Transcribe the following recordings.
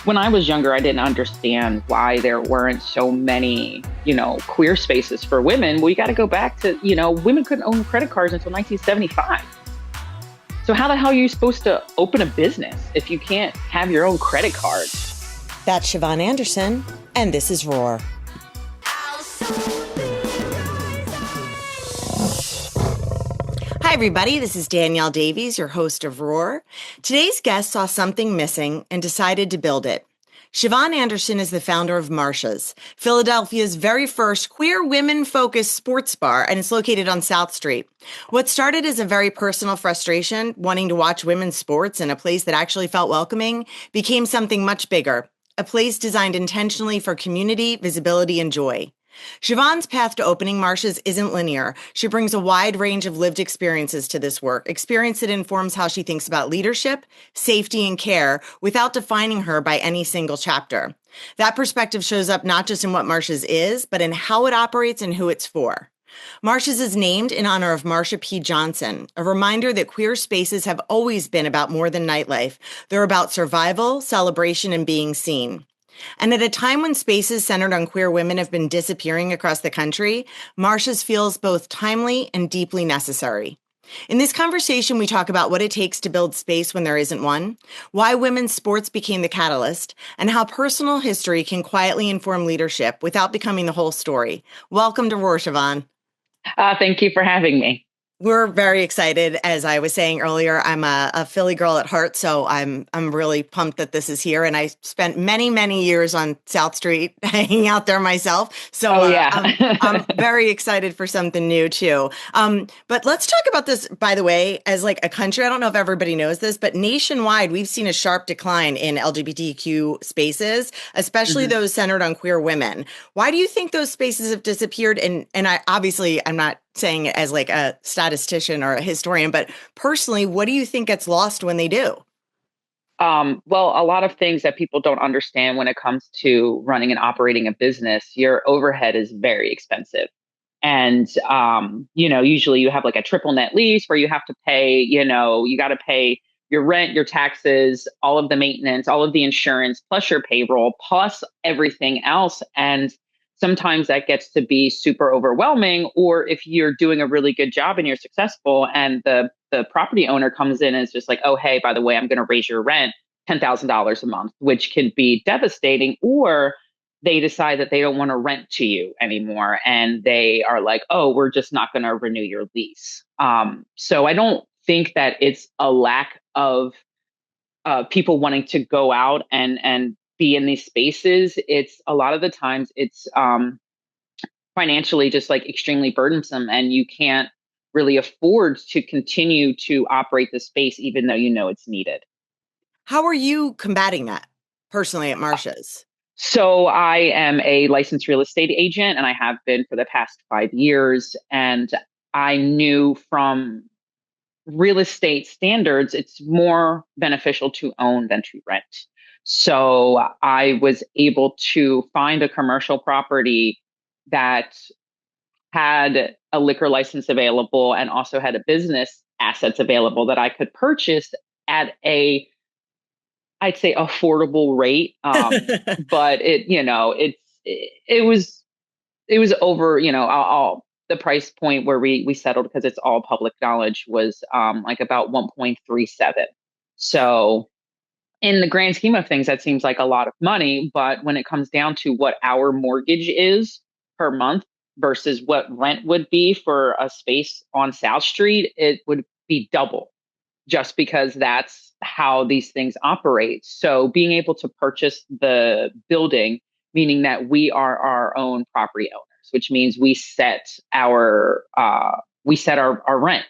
When I was younger, I didn't understand why there weren't so many, queer spaces for women. Well, you got to go back to, women couldn't own credit cards until 1975. So how the hell are you supposed to open a business if you can't have your own credit card? That's Chivonn Anderson, and this is Roar. Hi, everybody. This is Danielle Davies, your host of Roar. Today's guest saw something missing and decided to build it. Chivonn Anderson is the founder of Marsha's, Philadelphia's very first queer women-focused sports bar, and it's located on South Street. What started as a very personal frustration, wanting to watch women's sports in a place that actually felt welcoming, became something much bigger, a place designed intentionally for community, visibility, and joy. Chivonn's path to opening Marsha's isn't linear. She brings a wide range of lived experiences to this work, experience that informs how she thinks about leadership, safety, and care without defining her by any single chapter. That perspective shows up not just in what Marsha's is, but in how it operates and who it's for. Marsha's is named in honor of Marsha P. Johnson, a reminder that queer spaces have always been about more than nightlife. They're about survival, celebration, and being seen. And at a time when spaces centered on queer women have been disappearing across the country, Marsha's feels both timely and deeply necessary. In this conversation, we talk about what it takes to build space when there isn't one, why women's sports became the catalyst, and how personal history can quietly inform leadership without becoming the whole story. Welcome to Roar, Chivonn. Thank you for having me. We're very excited. As I was saying earlier, I'm a Philly girl at heart, so I'm really pumped that this is here. And I spent many years on South Street hanging out there myself. So I'm very excited for something new too. But let's talk about this, by the way, as like a country. I don't know if everybody knows this, but nationwide, we've seen a sharp decline in LGBTQ spaces, especially those centered on queer women. Why do you think those spaces have disappeared? And I'm not saying it as like a statistician or a historian, but personally, what do you think gets lost when they do? Well, a lot of things that people don't understand when it comes to running and operating a business, your overhead is very expensive. And, usually you have like a triple net lease where you have to pay, you got to pay your rent, your taxes, all of the maintenance, all of the insurance, plus your payroll, plus everything else. And sometimes that gets to be super overwhelming. Or if you're doing a really good job and you're successful and the property owner comes in and is just like, oh, hey, by the way, I'm going to raise your rent $10,000 a month, which can be devastating. Or they decide that they don't want to rent to you anymore. And they are like, oh, we're just not going to renew your lease. So I don't think that it's a lack of people wanting to go out and be in these spaces. It's a lot of the times it's financially just like extremely burdensome, and you can't really afford to continue to operate the space even though you know it's needed. How are you combating that personally at Marsha's? So I am a licensed real estate agent, and I have been for the past 5 years. And I knew from real estate standards, it's more beneficial to own than to rent. So I was able to find a commercial property that had a liquor license available and also had a business assets available that I could purchase at I'd say affordable rate. But it was over, all the price point where we settled, because it's all public knowledge, was like about 1.37. So in the grand scheme of things, that seems like a lot of money. But when it comes down to what our mortgage is per month versus what rent would be for a space on South Street, it would be double, just because that's how these things operate. So being able to purchase the building, meaning that we are our own property owners, which means we set our rent.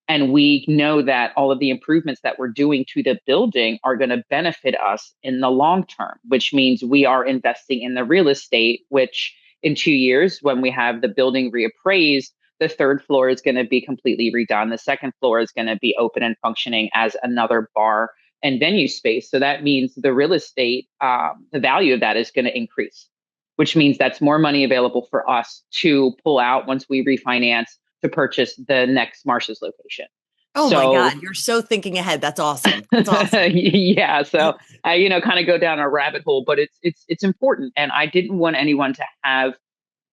And we know that all of the improvements that we're doing to the building are going to benefit us in the long term, which means we are investing in the real estate, which in 2 years, when we have the building reappraised, the third floor is going to be completely redone. The second floor is going to be open and functioning as another bar and venue space. So that means the real estate, the value of that is going to increase, which means that's more money available for us to pull out once we refinance to purchase the next Marsha's location. Oh my So God, you're so thinking ahead. That's awesome. That's awesome. yeah, so I, kind of go down a rabbit hole, but it's important, and I didn't want anyone to have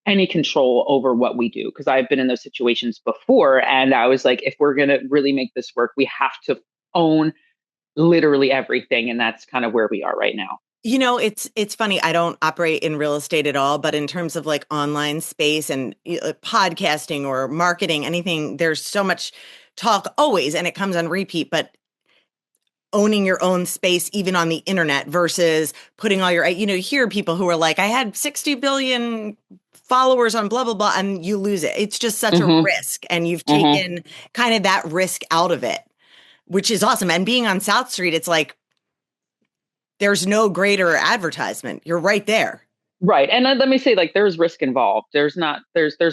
any control over what we do because I've been in those situations before, and I was like, if we're gonna really make this work, we have to own literally everything, and that's kind of where we are right now. It's funny. I don't operate in real estate at all, but in terms of like online space and podcasting or marketing, anything, there's so much talk always, and it comes on repeat. But owning your own space, even on the internet, versus putting all your, you hear people who are like, I had 60 billion followers on blah blah blah, and you lose it. It's just such a Hmm. risk, and you've Hmm. taken kind of that risk out of it, which is awesome. And being on South Street, it's like there's no greater advertisement. You're right there. Right. And let me say, like, there's risk involved. There's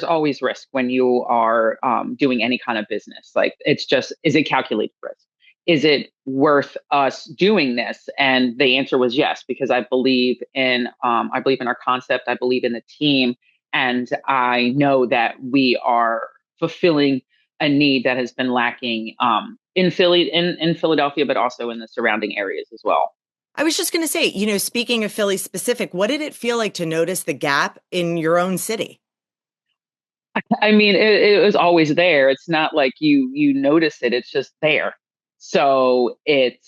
always risk when you are doing any kind of business. Like, it's just, is it calculated risk? Is it worth us doing this? And the answer was yes, because I believe in our concept. I believe in the team. And I know that we are fulfilling a need that has been lacking in Philadelphia, but also in the surrounding areas as well. I was just going to say, speaking of Philly specific, what did it feel like to notice the gap in your own city? I mean, it was always there. It's not like you notice it. It's just there. So it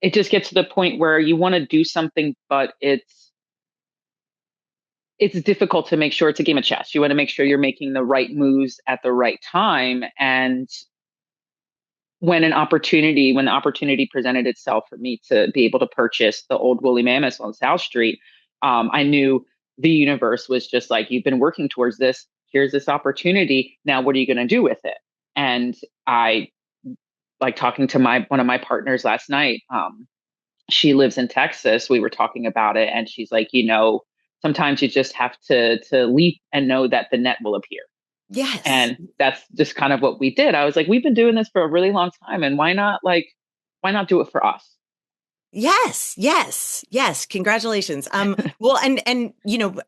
just gets to the point where you want to do something, but it's difficult to make sure it's a game of chess. You want to make sure you're making the right moves at the right time. And when the opportunity presented itself for me to be able to purchase the old Woolly Mammoths on South Street, I knew the universe was just like, you've been working towards this. Here's this opportunity. Now, what are you going to do with it? And I, like, talking to one of my partners last night. She lives in Texas. We were talking about it, and she's like, sometimes you just have to leap and know that the net will appear. Yes. And that's just kind of what we did. I was like, we've been doing this for a really long time, and why not do it for us? Yes, yes, yes. Congratulations. Well, and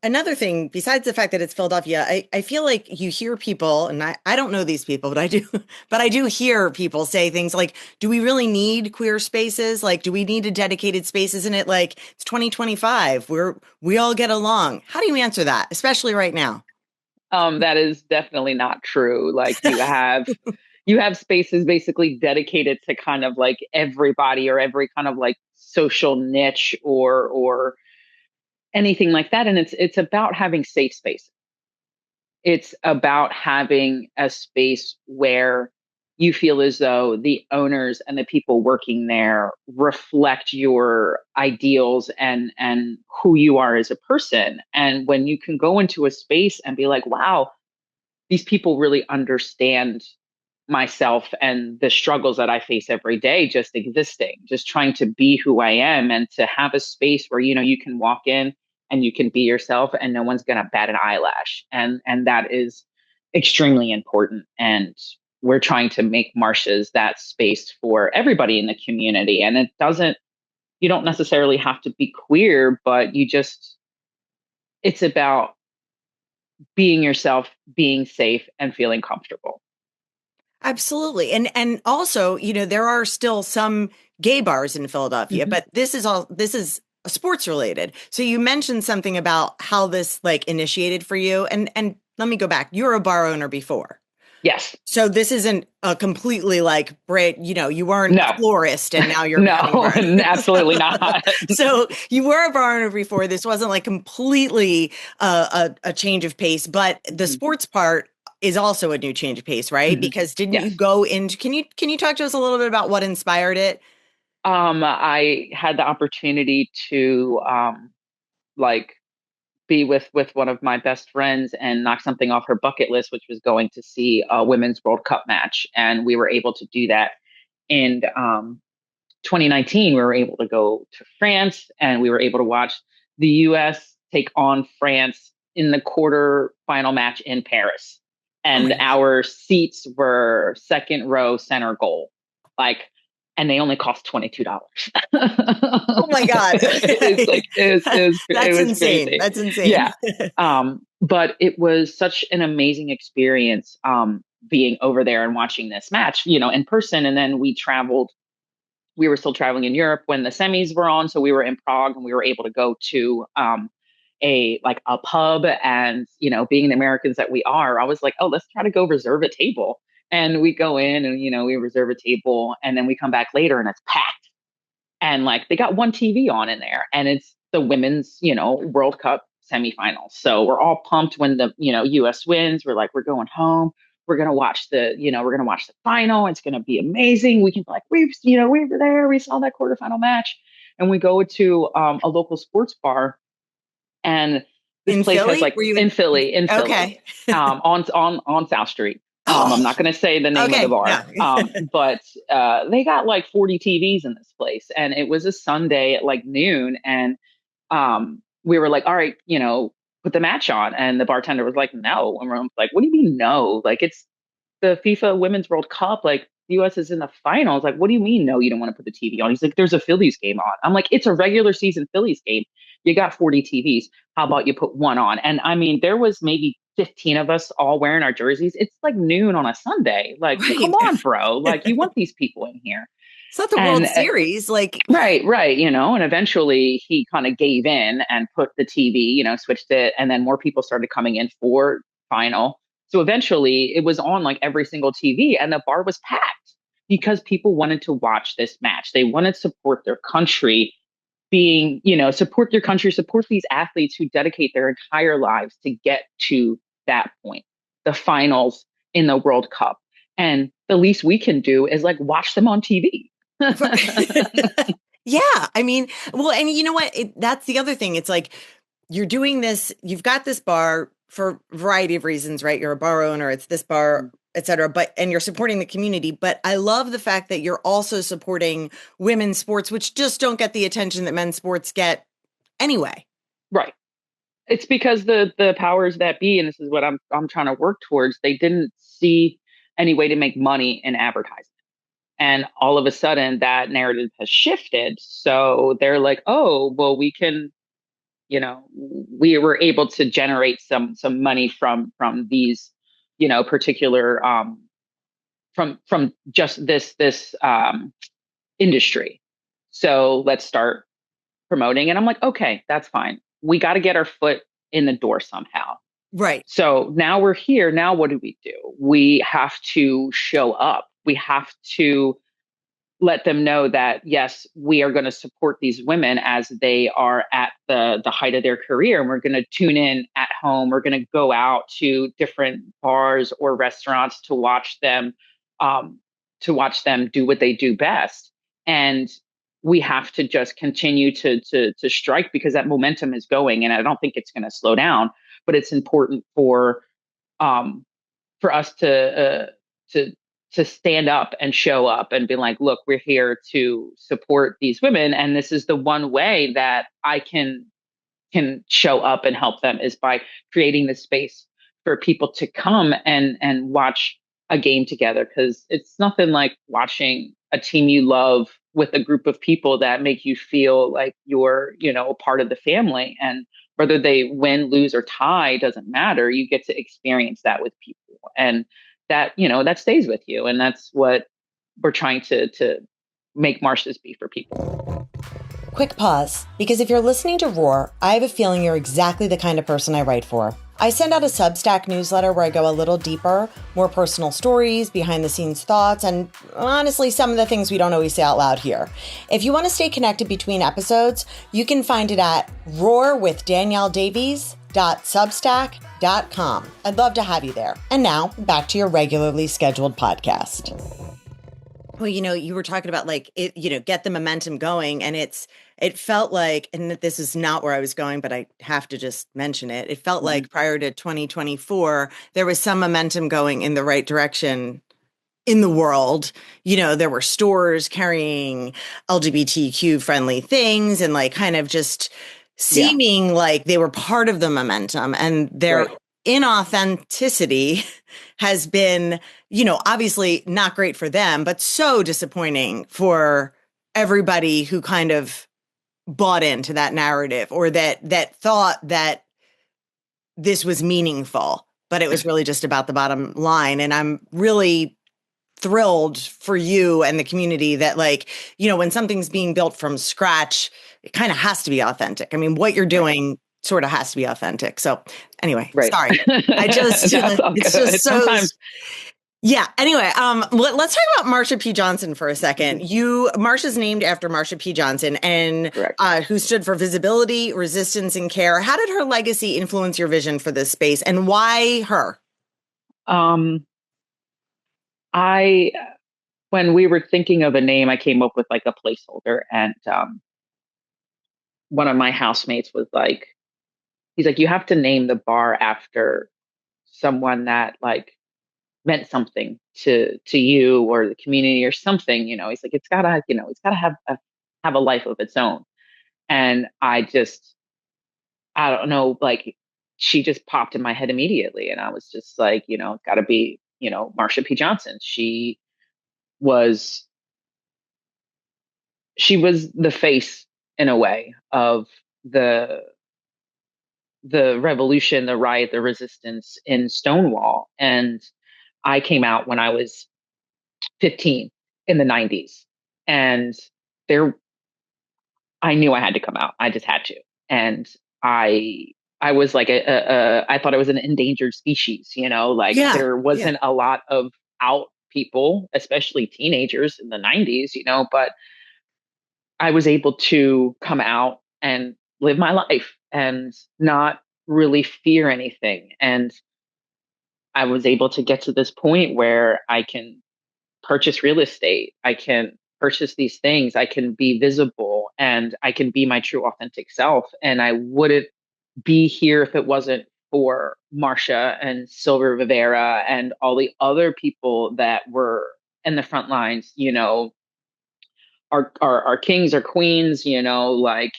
another thing, besides the fact that it's Philadelphia, I feel like you hear people, and I don't know these people, but I do, but I do hear people say things like, do we really need queer spaces? Like, do we need a dedicated space? Isn't it like it's 2025? We all get along. How do you answer that, especially right now? That is definitely not true. Like, you have spaces basically dedicated to kind of like everybody or every kind of like social niche or anything like that. And it's about having safe space. It's about having a space where you feel as though the owners and the people working there reflect your ideals and who you are as a person. And when you can go into a space and be like, wow, these people really understand myself and the struggles that I face every day, just existing, just trying to be who I am, and to have a space where, you can walk in and you can be yourself and no one's going to bat an eyelash. And that is extremely important. And we're trying to make Marsha's that space for everybody in the community. And you don't necessarily have to be queer, but it's about being yourself, being safe, and feeling comfortable. Absolutely. And also, there are still some gay bars in Philadelphia, Mhm. but this is sports related. So you mentioned something about how this like initiated for you, and let me go back. You were a bar owner before. Yes. So this isn't a completely like brand, you weren't a No. florist and now you're becoming a No, bar. absolutely not. So you were a bar owner before. This wasn't like completely a change of pace, but the Mhm. sports part is also a new change of pace, right? Mhm. Because didn't you Yes. go into, can you talk to us a little bit about what inspired it? I had the opportunity to like be with one of my best friends and knock something off her bucket list, which was going to see a women's World Cup match, and we were able to do that in 2019. We were able to go to France, and we were able to watch the U.S. take on France in the quarter final match in Paris. Oh my And God. our seats were second row center goal. Like, and they only cost $22. Oh my God. It's like it That's was insane. crazy. That's insane. Yeah. But it was such an amazing experience. being over there and watching this match, in person. And then we were still traveling in Europe when the semis were on. So we were in Prague and we were able to go to a pub, and, being the Americans that we are, I was like, oh, let's try to go reserve a table. And we go in and, we reserve a table, and then we come back later and it's packed. And like they got one TV on in there, and it's the women's, World Cup semifinals. So we're all pumped when the, US wins. We're like, we're going home. We're gonna watch the final. It's gonna be amazing. We can be like, we were there. We saw that quarterfinal match, and we go to a local sports bar, and this In place has Philly? like Were you in Philly, Okay. on South Street. I'm Oh, not going to say the name of the okay. bar, No. but they got like 40 TVs in this place, and it was a Sunday at like noon, and we were like, all right, put the match on, and the bartender was like, no, and we're like, what do you mean no? Like it's the FIFA Women's World Cup, like the US is in the finals. Like, what do you mean? No, you don't want to put the TV on. He's like, there's a Phillies game on. I'm like, it's a regular season Phillies game. You got 40 TVs. How about you put one on? And I mean, there was maybe 15 of us all wearing our jerseys. It's like noon on a Sunday. Like, come Right. on, bro. Like, you want these people in here. It's not the And World Series. Like, right, and eventually he kind of gave in and put the TV, switched it, and then more people started coming in for final. So eventually it was on like every single TV, and the bar was packed because people wanted to watch this match. They wanted to support their country, support their country, support these athletes who dedicate their entire lives to get to that point, the finals in the World Cup. And the least we can do is like watch them on TV. yeah. I mean, well, and you know what? That's the other thing. It's like you're doing this, you've got this bar for a variety of reasons, right? You're a bar owner, it's this bar, et cetera, and you're supporting the community. But I love the fact that you're also supporting women's sports, which just don't get the attention that men's sports get anyway. Right. It's because the powers that be, and this is what I'm trying to work towards, they didn't see any way to make money in advertising. And all of a sudden that narrative has shifted. So they're like, oh, well, we can, we were able to generate some money from these, particular from just this industry. So let's start promoting. And I'm like, okay, that's fine. We got to get our foot in the door somehow. Right. So now we're here. Now what do? We have to show up. We have to let them know that, yes, we are going to support these women as they are at the height of their career. And we're going to tune in at home. We're going to go out to different bars or restaurants to watch them do what they do best. And we have to just continue to strike, because that momentum is going, and I don't think it's going to slow down. But it's important for us to stand up and show up and be like, look, we're here to support these women, and this is the one way that I can show up and help them, is by creating the space for people to come and watch a game together. Because it's nothing like watching a team you love with a group of people that make you feel like you're, a part of the family. And whether they win, lose, or tie doesn't matter. You get to experience that with people, and that, that stays with you. And that's what we're trying to make Marsha's be for people. Quick pause, because if you're listening to Roar, I have a feeling you're exactly the kind of person I write for. I send out a Substack newsletter where I go a little deeper, more personal stories, behind the scenes thoughts, and honestly, some of the things we don't always say out loud here. If you want to stay connected between episodes, you can find it at roarwithDanielleDavies.substack.com. I'd love to have you there. And now back to your regularly scheduled podcast. Well, you were talking about like it, get the momentum going, and it felt like, and this is not where I was going, but I have to just mention it. It felt like prior to 2024, there was some momentum going in the right direction in the world. There were stores carrying LGBTQ friendly things and like kind of just seeming like they were part of the momentum, and their inauthenticity has been, obviously not great for them, but so disappointing for everybody who kind of bought into that narrative, or that thought that this was meaningful. but it was really just about the bottom line. And I'm really thrilled for you and the community that, like, when something's being built from scratch, it kind of has to be authentic. I mean, what you're Right. doing sort of has to be authentic. So anyway, Right. sorry. I just, That's all it's just good. so, Sometimes. yeah. Anyway, let's talk about Marsha P. Johnson for a second. Mhm. Marsha's named after Marsha P. Johnson, and Correct. who stood for visibility, resistance, and care. How did her legacy influence your vision for this space, and why her? Um, I when we were thinking of a name, I came up with like a placeholder, and one of my housemates was like, he's like, you have to name the bar after someone that like meant something to you or the community or something. He's like, it's gotta have a life of its own. And I don't know, like she just popped in my head immediately, and I was just like, it's got to be, Marsha P. Johnson. Was she was the face in a way of the the revolution, the riot, the resistance in Stonewall. And I came out when I was 15 in the 90s. And there I knew I had to come out. I just had to. And I I was like I thought I was an endangered species, like Yeah, there yeah. wasn't a lot of out people, especially teenagers in the 90s, but I was able to come out and live my life and not really fear anything. And I was able to get to this point where I can purchase real estate. I can purchase these things. I can be visible and I can be my true authentic self. And I wouldn't be here if it wasn't for Marsha and Silver Rivera and all the other people that were in the front lines, our kings, our queens, like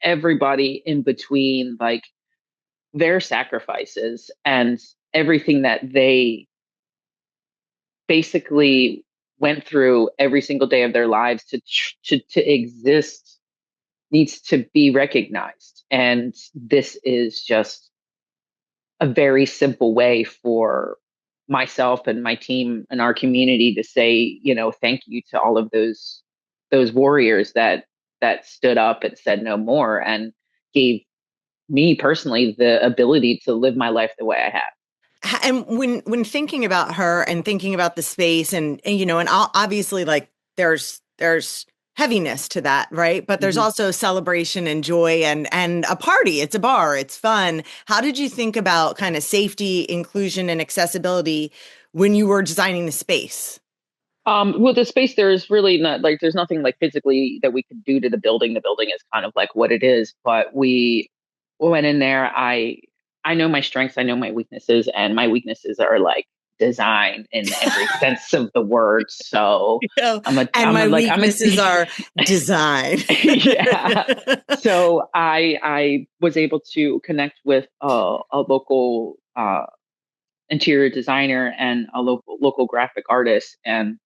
everybody in between, like their sacrifices and everything that they basically went through every single day of their lives to exist needs to be recognized. And this is just a very simple way for myself and my team and our community to say, thank you to all of those warriors that stood up and said no more and gave me personally the ability to live my life the way I have. And when thinking about her and thinking about the space and obviously, like, there's heaviness to that, right? But there's Mhm. also celebration and joy and a party. It's a bar, it's fun. How did you think about kind of safety, inclusion, and accessibility when you were designing the space? With the space, there's really not like there's nothing like physically that we could do to the building. The building is kind of like what it is, but we went in there. I know my strengths, I know my weaknesses, and my weaknesses are like design in every sense of the word. So And my weaknesses are design. yeah. So I was able to connect with a local interior designer and a local graphic artist, and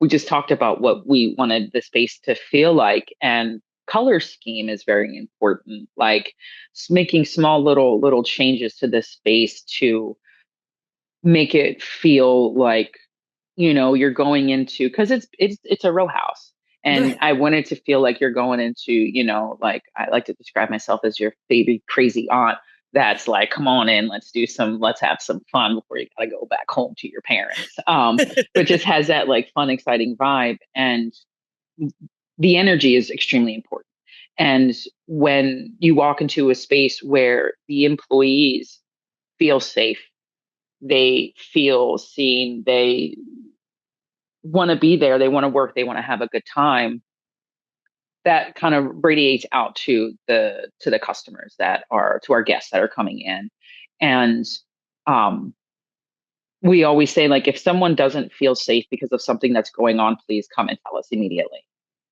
we just talked about what we wanted the space to feel like. And color scheme is very important, like making small little changes to this space to make it feel like you're going into, because it's a row house, and Right. I wanted to feel like you're going into, like I like to describe myself as your baby crazy aunt that's like, come on in, let's have some fun before you gotta go back home to your parents. But just has that like fun, exciting vibe. And the energy is extremely important. And when you walk into a space where the employees feel safe, they feel seen, they want to be there, they want to work, they want to have a good time, that kind of radiates out to the customers that are to our guests that are coming in. And um we always say, like, if someone doesn't feel safe because of something that's going on, please come and tell us immediately.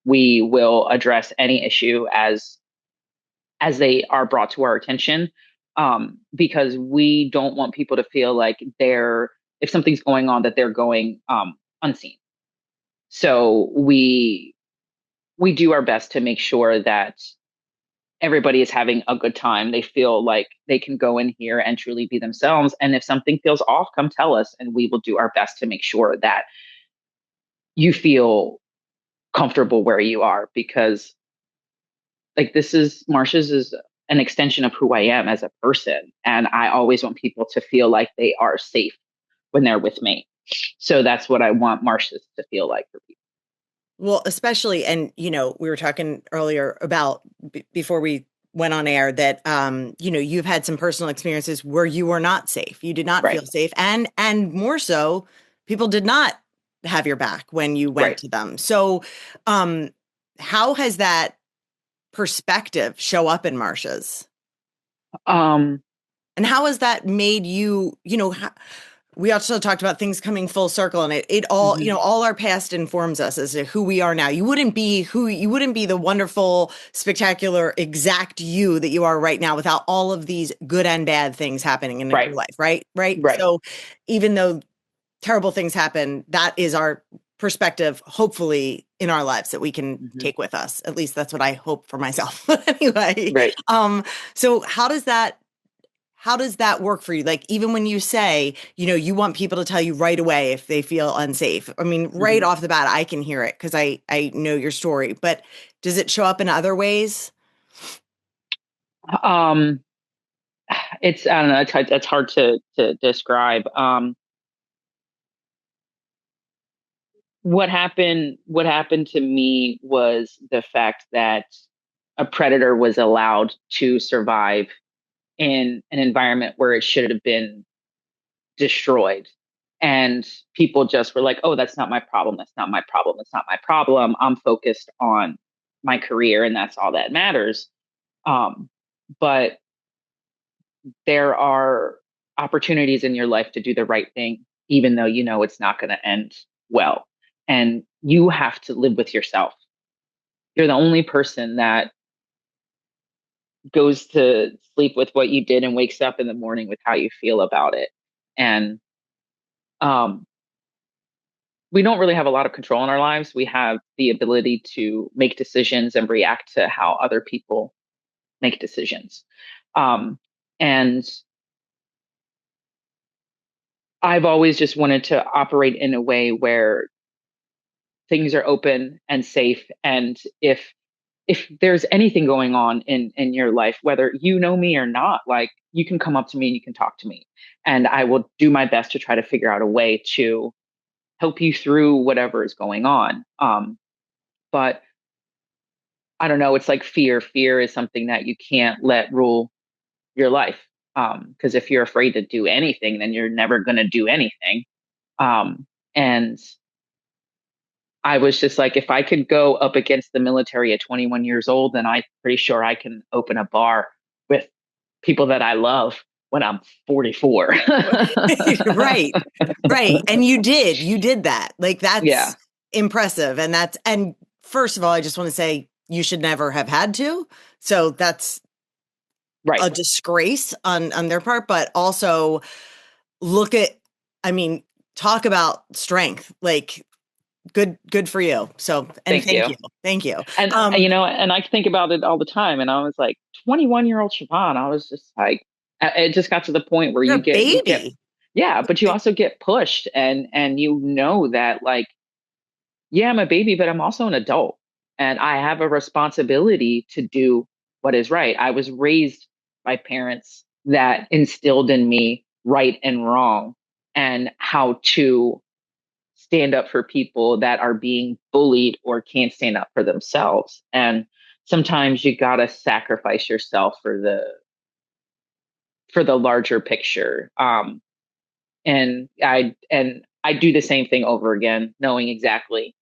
We will address any issue as they are brought to our attention, because we don't want people to feel like they're if something's going on that they're going unseen. So we do our best to make sure that everybody is having a good time. They feel like they can go in here and truly be themselves. And if something feels off, come tell us, and we will do our best to make sure that you feel comfortable where you are, because like this is Marsha's is an extension of who I am as a person. And I always want people to feel like they are safe when they're with me. So that's what I want Marsha's to feel like for people. Well, especially, and we were talking earlier about before we went on air that you've had some personal experiences where you were not safe. You did not Right. feel safe, and more so, people did not have your back when you went Right. to them. So, how has that perspective show up in Marsha's? Um, And how has that made you, we also talked about things coming full circle, and it all, mhm. all our past informs us as to who we are now. You wouldn't be the wonderful, spectacular, exact you that you are right now without all of these good and bad things happening in Right. your life. Right. Right. Right. So even though terrible things happen, that is our perspective, hopefully, in our lives that we can Mhm. take with us. At least that's what I hope for myself. Anyway. Right. So how does that work for you? Like, even when you say, you want people to tell you right away if they feel unsafe. I mean, right Mhm. off the bat, I can hear it because I know your story, but does it show up in other ways? Um, it's I don't know. It's hard to describe. What happened to me was the fact that a predator was allowed to survive in an environment where it should have been destroyed. And people just were like, oh, that's not my problem. That's not my problem. That's not my problem. I'm focused on my career, and that's all that matters. Um, but there are opportunities in your life to do the right thing, even though you know it's not going to end well. And you have to live with yourself. You're the only person that goes to sleep with what you did and wakes up in the morning with how you feel about it. And um, we don't really have a lot of control in our lives. We have the ability to make decisions and react to how other people make decisions. Um, and I've always just wanted to operate in a way where things are open and safe. And if there's anything going on in your life, whether you know me or not, like you can come up to me and you can talk to me, and I will do my best to try to figure out a way to help you through whatever is going on. But I don't know, it's like fear. Fear is something that you can't let rule your life. Because if you're afraid to do anything, then you're never going to do anything. And I was just like, if I could go up against the military at 21 years old, then I'm pretty sure I can open a bar with people that I love when I'm 44. Right. Right. And you did that. Like, Yeah, that's impressive. And first of all, I just want to say you should never have had to. So that's right. a disgrace on their part, but also look at, I mean, talk about strength. Like, good for you. So, and Thank thank you. you. Thank you. And and I think about it all the time. And I was like, 21-year-old Chivonn. I was just like, it just got to the point where You're you a get, baby. yeah, but you Like, also get pushed, and you know that like, yeah, I'm a baby, but I'm also an adult, and I have a responsibility to do what is right. I was raised by parents that instilled in me right and wrong, and how to stand up for people that are being bullied or can't stand up for themselves. And sometimes you got to sacrifice yourself for the larger picture. And I do the same thing over again, knowing exactly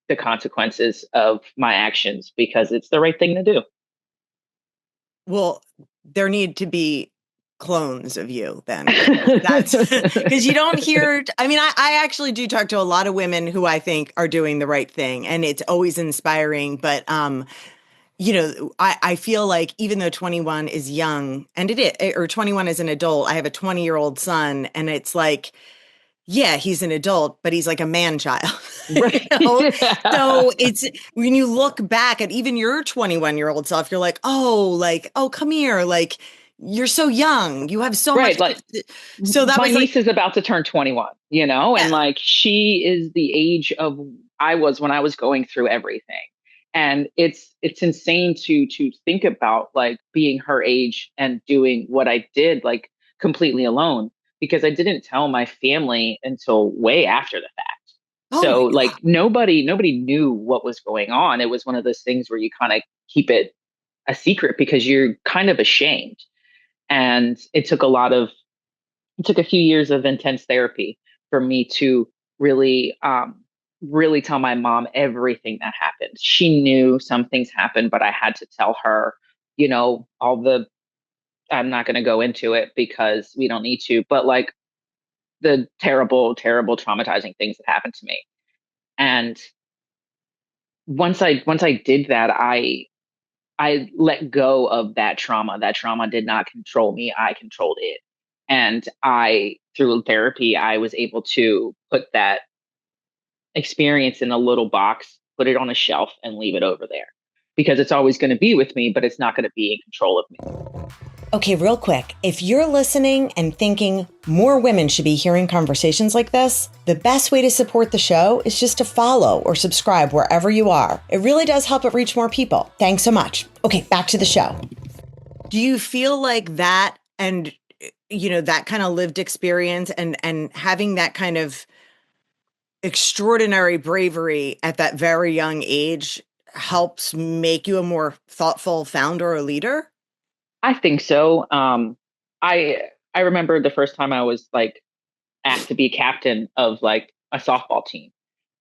the consequences of my actions because it's the right thing to do. well, there need to be clones of you then, because that's because you don't hear. I mean, I actually do talk to a lot of women who I think are doing the right thing, and it's always inspiring. But I feel like even though 21 is young, and it is, or 21 is an adult, I have a 20-year-old son, and it's like, yeah, he's an adult, but he's like a man child, you Right. know? Yeah. So it's when you look back at even your 21-year-old self, you're like, oh, come here. Like, you're so young. You have so much. Right. Like So that my was like, niece is about to turn 21, you know, and yeah. like she is the age of I was when I was going through everything. And it's insane to think about like being her age and doing what I did like completely alone because I didn't tell my family until way after the fact. Oh my So God. like nobody knew what was going on. It was one of those things where you kind of keep it a secret because you're kind of ashamed. And it took a few years of intense therapy for me to really really tell my mom everything that happened. She knew some things happened, but I had to tell her, you know, all the I'm not going to go into it because we don't need to, but like the terrible traumatizing things that happened to me. And once I did that, I let go of that trauma. That trauma did not control me. I controlled it. And through therapy, I was able to put that experience in a little box, put it on a shelf, and leave it over there because it's always going to be with me, but it's not going to be in control of me. Okay, real quick. If you're listening and thinking more women should be hearing conversations like this, the best way to support the show is just to follow or subscribe wherever you are. It really does help it reach more people. Thanks so much. Okay, back to the show. Do you feel like that and that kind of lived experience and having that kind of extraordinary bravery at that very young age helps make you a more thoughtful founder or leader? I think so. I remember the first time I was like asked to be captain of like a softball team.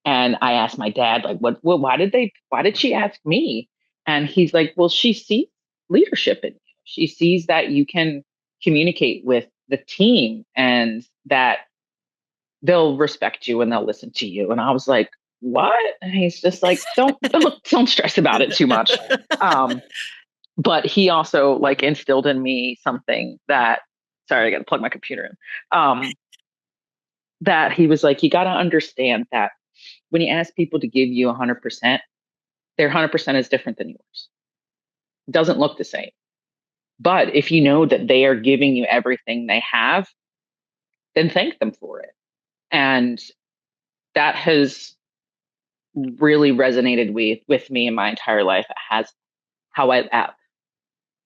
And I asked my dad, like, why did she ask me? And he's like, well, she sees leadership in you. She sees that you can communicate with the team and that they'll respect you and they'll listen to you. And I was like, what? And he's just like, don't stress about it too much. Um, but he also like instilled in me something that, sorry, I got to plug my computer in. That he was like, you got to understand that when you ask people to give you 100%, their 100% is different than yours. It doesn't look the same. But if you know that they are giving you everything they have, then thank them for it. And that has really resonated with me in my entire life. It has how I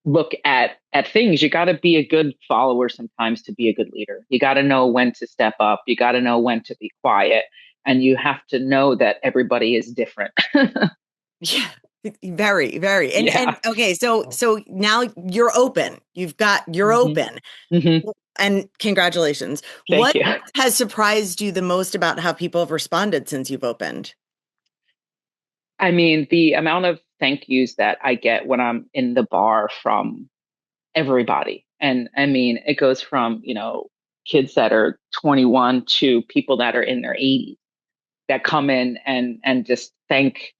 look at things. You got to be a good follower sometimes to be a good leader. You got to know when to step up. You got to know when to be quiet, and you have to know that everybody is different. Yeah, very, very. And Yeah. okay, so now you're Hmm. open. Hmm. And congratulations. Thank What you. has surprised you the most about how people have responded since you've opened? I mean, the amount of thank yous that I get when I'm in the bar from everybody. And I mean, it goes from, you know, kids that are 21 to people that are in their 80s that come in and just thank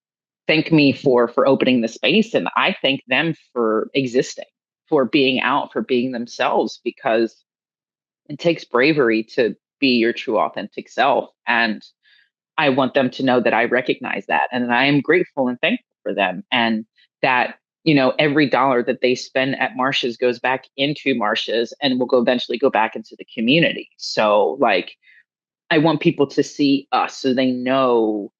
me for opening the space, and I thank them for existing, for being out, for being themselves, because it takes bravery to be your true authentic self. And I want them to know that I recognize that and I am grateful and thankful for them, and that, you know, every dollar that they spend at Marsha's goes back into Marsha's and will go eventually go back into the community. So like I want people to see us so they know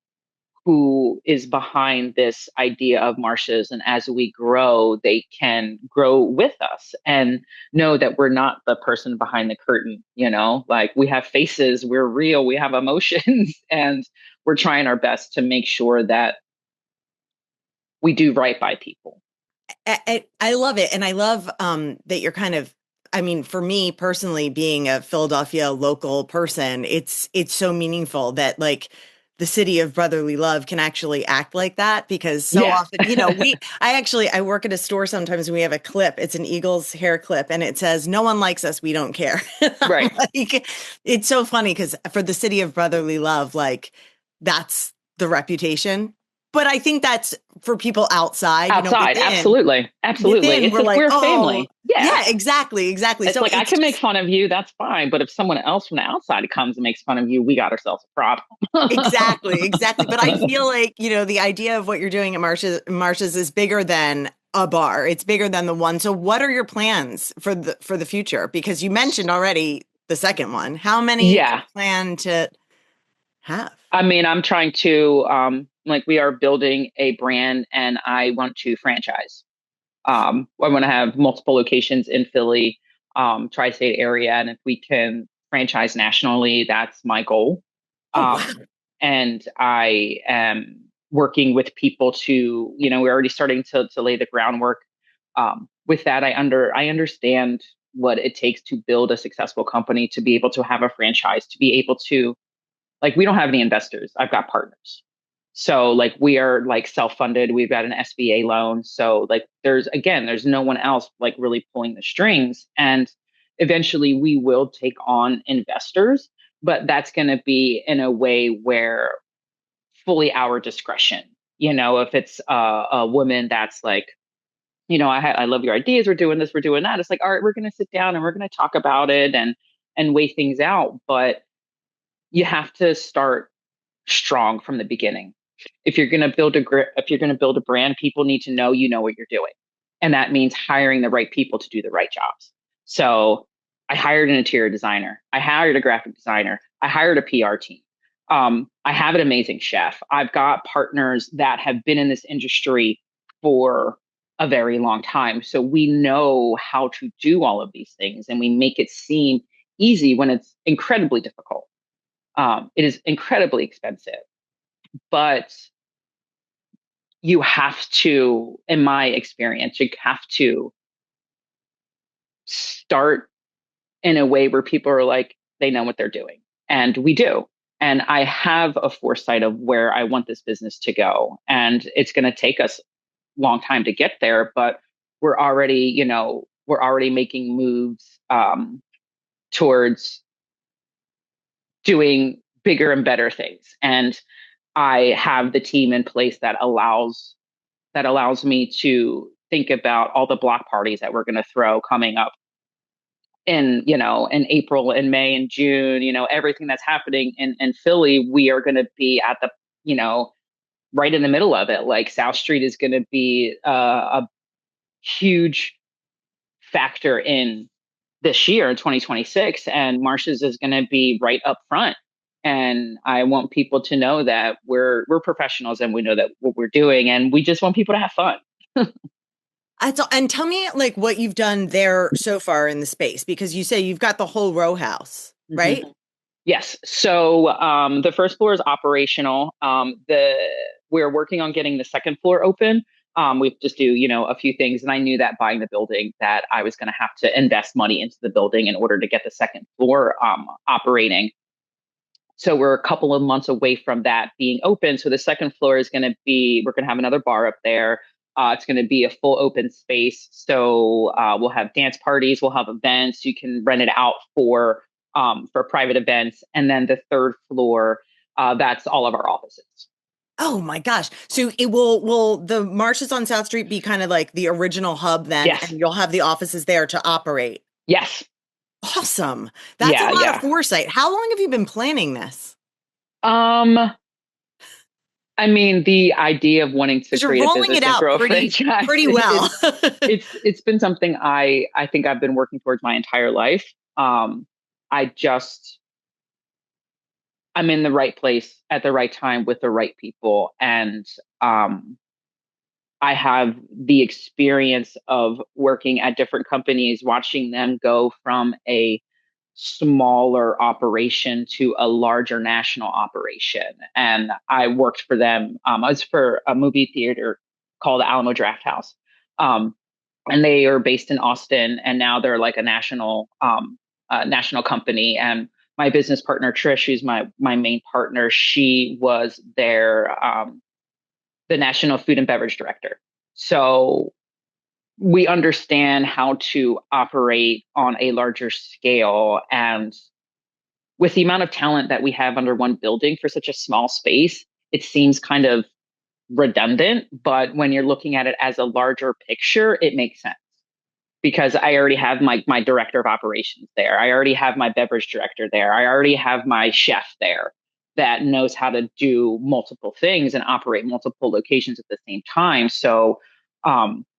who is behind this idea of Marsha's. And as we grow, they can grow with us and know that we're not the person behind the curtain, you know, like we have faces, we're real, we have emotions, and we're trying our best to make sure that we do right by people. I love it. And I love that you're kind of, I mean, for me personally, being a Philadelphia local person, it's so meaningful that like the city of brotherly love can actually act like that because so Yeah. often, I work at a store sometimes and we have a clip. It's an Eagles hair clip and it says, no one likes us, we don't care. I'm Right. like, it's so funny because for the city of brotherly love, like that's the reputation. But I think that's for people outside, Outside, absolutely. Absolutely. within, It's we're like like, we're oh, family. Yeah. yeah, exactly, exactly. It's So like I it's can make just fun of you, that's fine. But if someone else from the outside comes and makes fun of you, we got ourselves a problem. exactly, exactly. But I feel like, the idea of what you're doing at Marsha's is bigger than a bar. It's bigger than the one. So what are your plans for the future? Because you mentioned already the second one. How many do you Yeah. plan to have? I mean, I'm trying to like we are building a brand and I want to franchise. I want to have multiple locations in Philly, tri-state area, and if we can franchise nationally, that's my goal. Oh, wow. And I am working with people to, we're already starting to lay the groundwork. With that, I understand what it takes to build a successful company, to be able to have a franchise, to be able to like we don't have any investors. I've got partners. So like we are like self-funded. We've got an SBA loan. So like there's no one else like really pulling the strings. And eventually we will take on investors, but that's going to be in a way where fully our discretion. If it's a woman that's like, I love your ideas. We're doing this, we're doing that. It's like, all right, we're going to sit down and we're going to talk about it and weigh things out. But you have to start strong from the beginning. If you're going to if you're going to build a brand, people need to know you know what you're doing. And that means hiring the right people to do the right jobs. So I hired an interior designer. I hired a graphic designer. I hired a PR team. I have an amazing chef. I've got partners that have been in this industry for a very long time. So we know how to do all of these things and we make it seem easy when it's incredibly difficult. It is incredibly expensive, but you have to, in my experience, you have to start in a way where people are like, they know what they're doing. And we do. And I have a foresight of where I want this business to go. And it's going to take us a long time to get there, but we're already making moves towards doing bigger and better things. And I have the team in place that allows me to think about all the block parties that we're going to throw coming up in April and May and June, everything that's happening in Philly, we are going to be at the, right in the middle of it. Like South Street is going to be a huge factor in this year in 2026 and Marsha's is going to be right up front. And I want people to know that we're professionals and we know that what we're doing and we just want people to have fun. And tell me like what you've done there so far in the space, because you say you've got the whole row house, right? Mhm. Yes. So the first floor is operational. We're working on getting the second floor open. We just do, a few things. And I knew that buying the building that I was going to have to invest money into the building in order to get the second floor operating. So we're a couple of months away from that being open. So the second floor is going to be, we're going to have another bar up there. It's going to be a full open space. So we'll have dance parties, we'll have events. You can rent it out for private events. And then the third floor, that's all of our offices. Oh my gosh. So it will the Marshes on South Street be kind of like the original hub then, Yes. and you'll have the offices there to operate? Yes. Awesome. That's a Yeah. lot of Yeah. foresight. How long have you been planning this? Um, I mean, the idea of wanting to Because you're create a rolling it business and out grow a pretty franchise, pretty well. it's been something I think I've been working towards my entire life. I just I'm in the right place at the right time with the right people, and um, I have the experience of working at different companies, watching them go from a smaller operation to a larger national operation. And I worked for them. I was for a movie theater called Alamo Draft House. Um, and they are based in Austin, and now they're like a national company. And my business partner Trish, who's my main partner, she was the national food and beverage director. So we understand how to operate on a larger scale. And with the amount of talent that we have under one building for such a small space, it seems kind of redundant, but when you're looking at it as a larger picture, it makes sense because I already have my director of operations there. I already have my beverage director there. I already have my chef there that knows how to do multiple things and operate multiple locations at the same time. So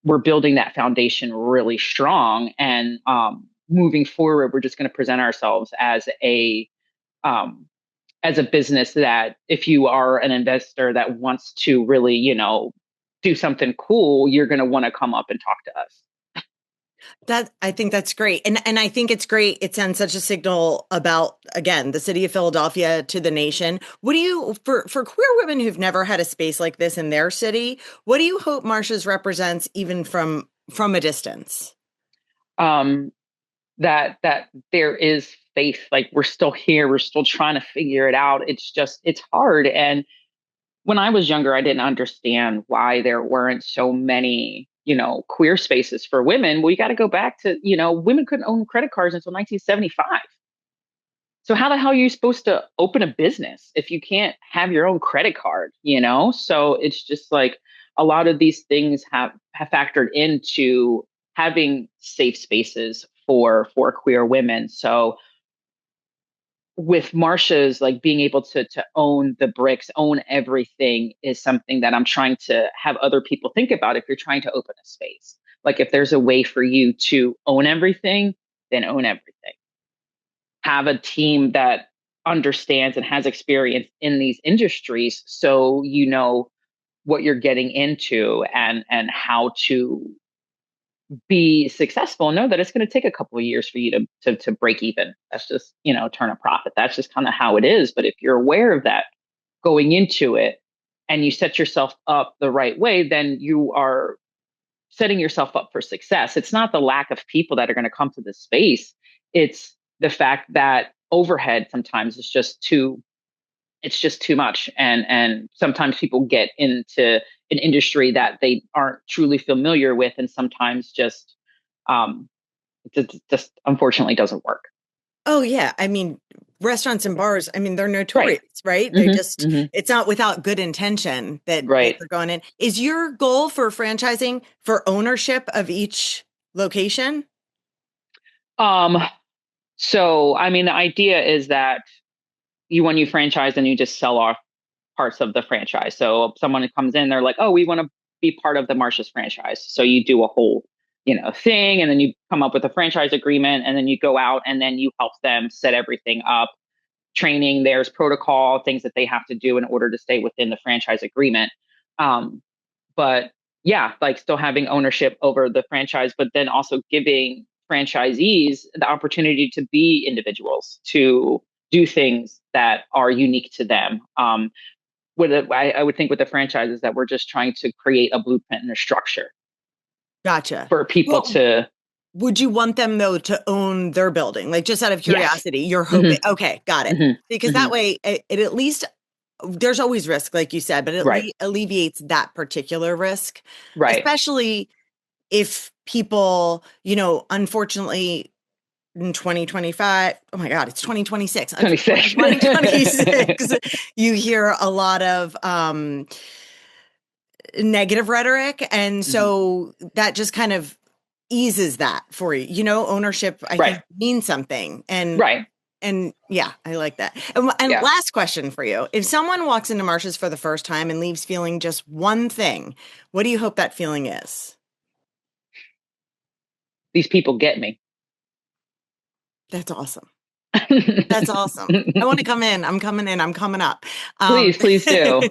we're building that foundation really strong. And moving forward, we're just going to present ourselves um, as a business that if you are an investor that wants to really, do something cool, you're going to want to come up and talk to us. That I think that's great. And I think it's great. It sends such a signal about, again, the city of Philadelphia to the nation. What do you for queer women who've never had a space like this in their city, what do you hope Marsha's represents even from a distance? Um, that there is faith. Like we're still here, we're still trying to figure it out. It's hard. And when I was younger, I didn't understand why there weren't so many, queer spaces for women. We got to go back to, women couldn't own credit cards until 1975. So how the hell are you supposed to open a business if you can't have your own credit card? So it's just like a lot of these things have factored into having safe spaces for queer women. So with Marsha's, like being able to own the bricks, own everything is something that I'm trying to have other people think about if you're trying to open a space. Like if there's a way for you to own everything, then own everything. Have a team that understands and has experience in these industries so you know what you're getting into and how to be successful. Know that it's going to take a couple of years for you to break even. That's just, turn a profit. That's just kind of how it is. But if you're aware of that going into it and you set yourself up the right way, then you are setting yourself up for success. It's not the lack of people that are going to come to this space. It's the fact that overhead sometimes is just too much. And sometimes people get into an industry that they aren't truly familiar with. And sometimes um, just unfortunately doesn't work. Oh yeah. I mean, restaurants and bars, I mean, they're Right. notorious, right? They Hmm. just, Hmm. it's not without good intention that Right. they're going in. Is your goal for franchising for ownership of each location? Um, so, I mean, the idea is that when you franchise and you just sell off parts of the franchise. So if someone comes in, they're like, oh, we want to be part of the Marsha's franchise. So you do a whole, thing, and then you come up with a franchise agreement, and then you go out and then you help them set everything up. Training, there's protocol, things that they have to do in order to stay within the franchise agreement. Um, but yeah, like still having ownership over the franchise, but then also giving franchisees the opportunity to be individuals, to do things that are unique to them. I would think with the franchises that we're just trying to create a blueprint and a structure Gotcha. for people Well, to, would you want them though to own their building? Like just out of yes. curiosity, you're Hmm. hoping, okay, got it. Hmm. Because Hmm. that way it at least there's always risk, like you said, but it Right. alleviates that particular risk, Right. especially if people, unfortunately in 2025, oh my God, it's 2026. Unfortunately, 26. in 2026, you hear a lot of negative rhetoric. And Hmm. so that just kind of eases that for you. Ownership, I Right. think, means something. Right. And yeah, I like that. And Yeah. last question for you. If someone walks into Marsha's for the first time and leaves feeling just one thing, what do you hope that feeling is? These people get me. That's awesome. That's awesome. I want to come in. I'm coming in. I'm coming up. Please do.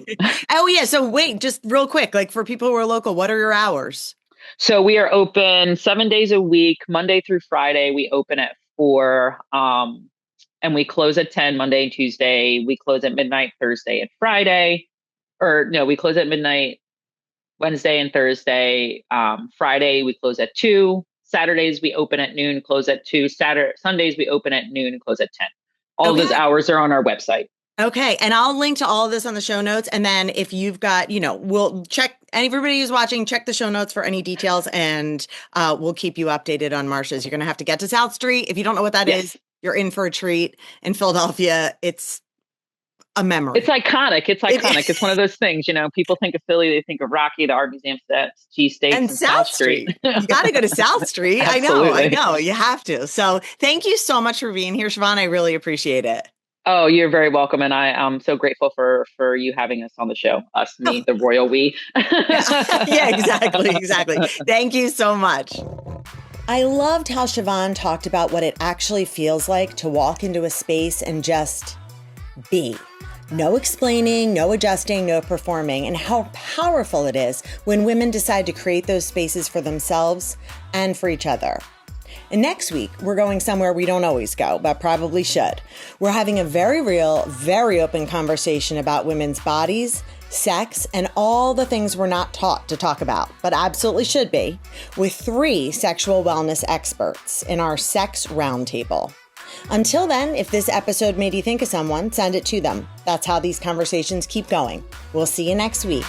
Oh yeah. So wait, just real quick, like for people who are local, what are your hours? So we are open 7 days a week, Monday through Friday. We open at 4, and we close at 10 Monday and Tuesday. We close at midnight Thursday and Friday. Or no, we close at midnight Wednesday and Thursday. Friday we close at 2. Saturdays we open at noon, close at 2. Sundays we open at noon and close at 10. All of those Okay. hours are on our website. Okay. And I'll link to all of this on the show notes. And then if you've got, we'll check everybody who's watching, check the show notes for any details and we'll keep you updated on Marsha's. You're going to have to get to South Street. If you don't know what that is, Yes. you're in for a treat in Philadelphia. It's a memory. It's iconic. It's iconic. It's one of those things, people think of Philly, they think of Rocky, the Art Museum sets, cheesesteaks, and South Street. You got to go to South Street. I know. You have to. So thank you so much for being here, Chivonn. I really appreciate it. Oh, you're very welcome. And I'm so grateful for you having us on the show. Us, me, the royal we. Yeah, exactly. Thank you so much. I loved how Chivonn talked about what it actually feels like to walk into a space and just be. No explaining, no adjusting, no performing, and how powerful it is when women decide to create those spaces for themselves and for each other. And next week, we're going somewhere we don't always go, but probably should. We're having a very real, very open conversation about women's bodies, sex, and all the things we're not taught to talk about, but absolutely should be, with 3 sexual wellness experts in our Sex Roundtable. Until then, if this episode made you think of someone, send it to them. That's how these conversations keep going. We'll see you next week.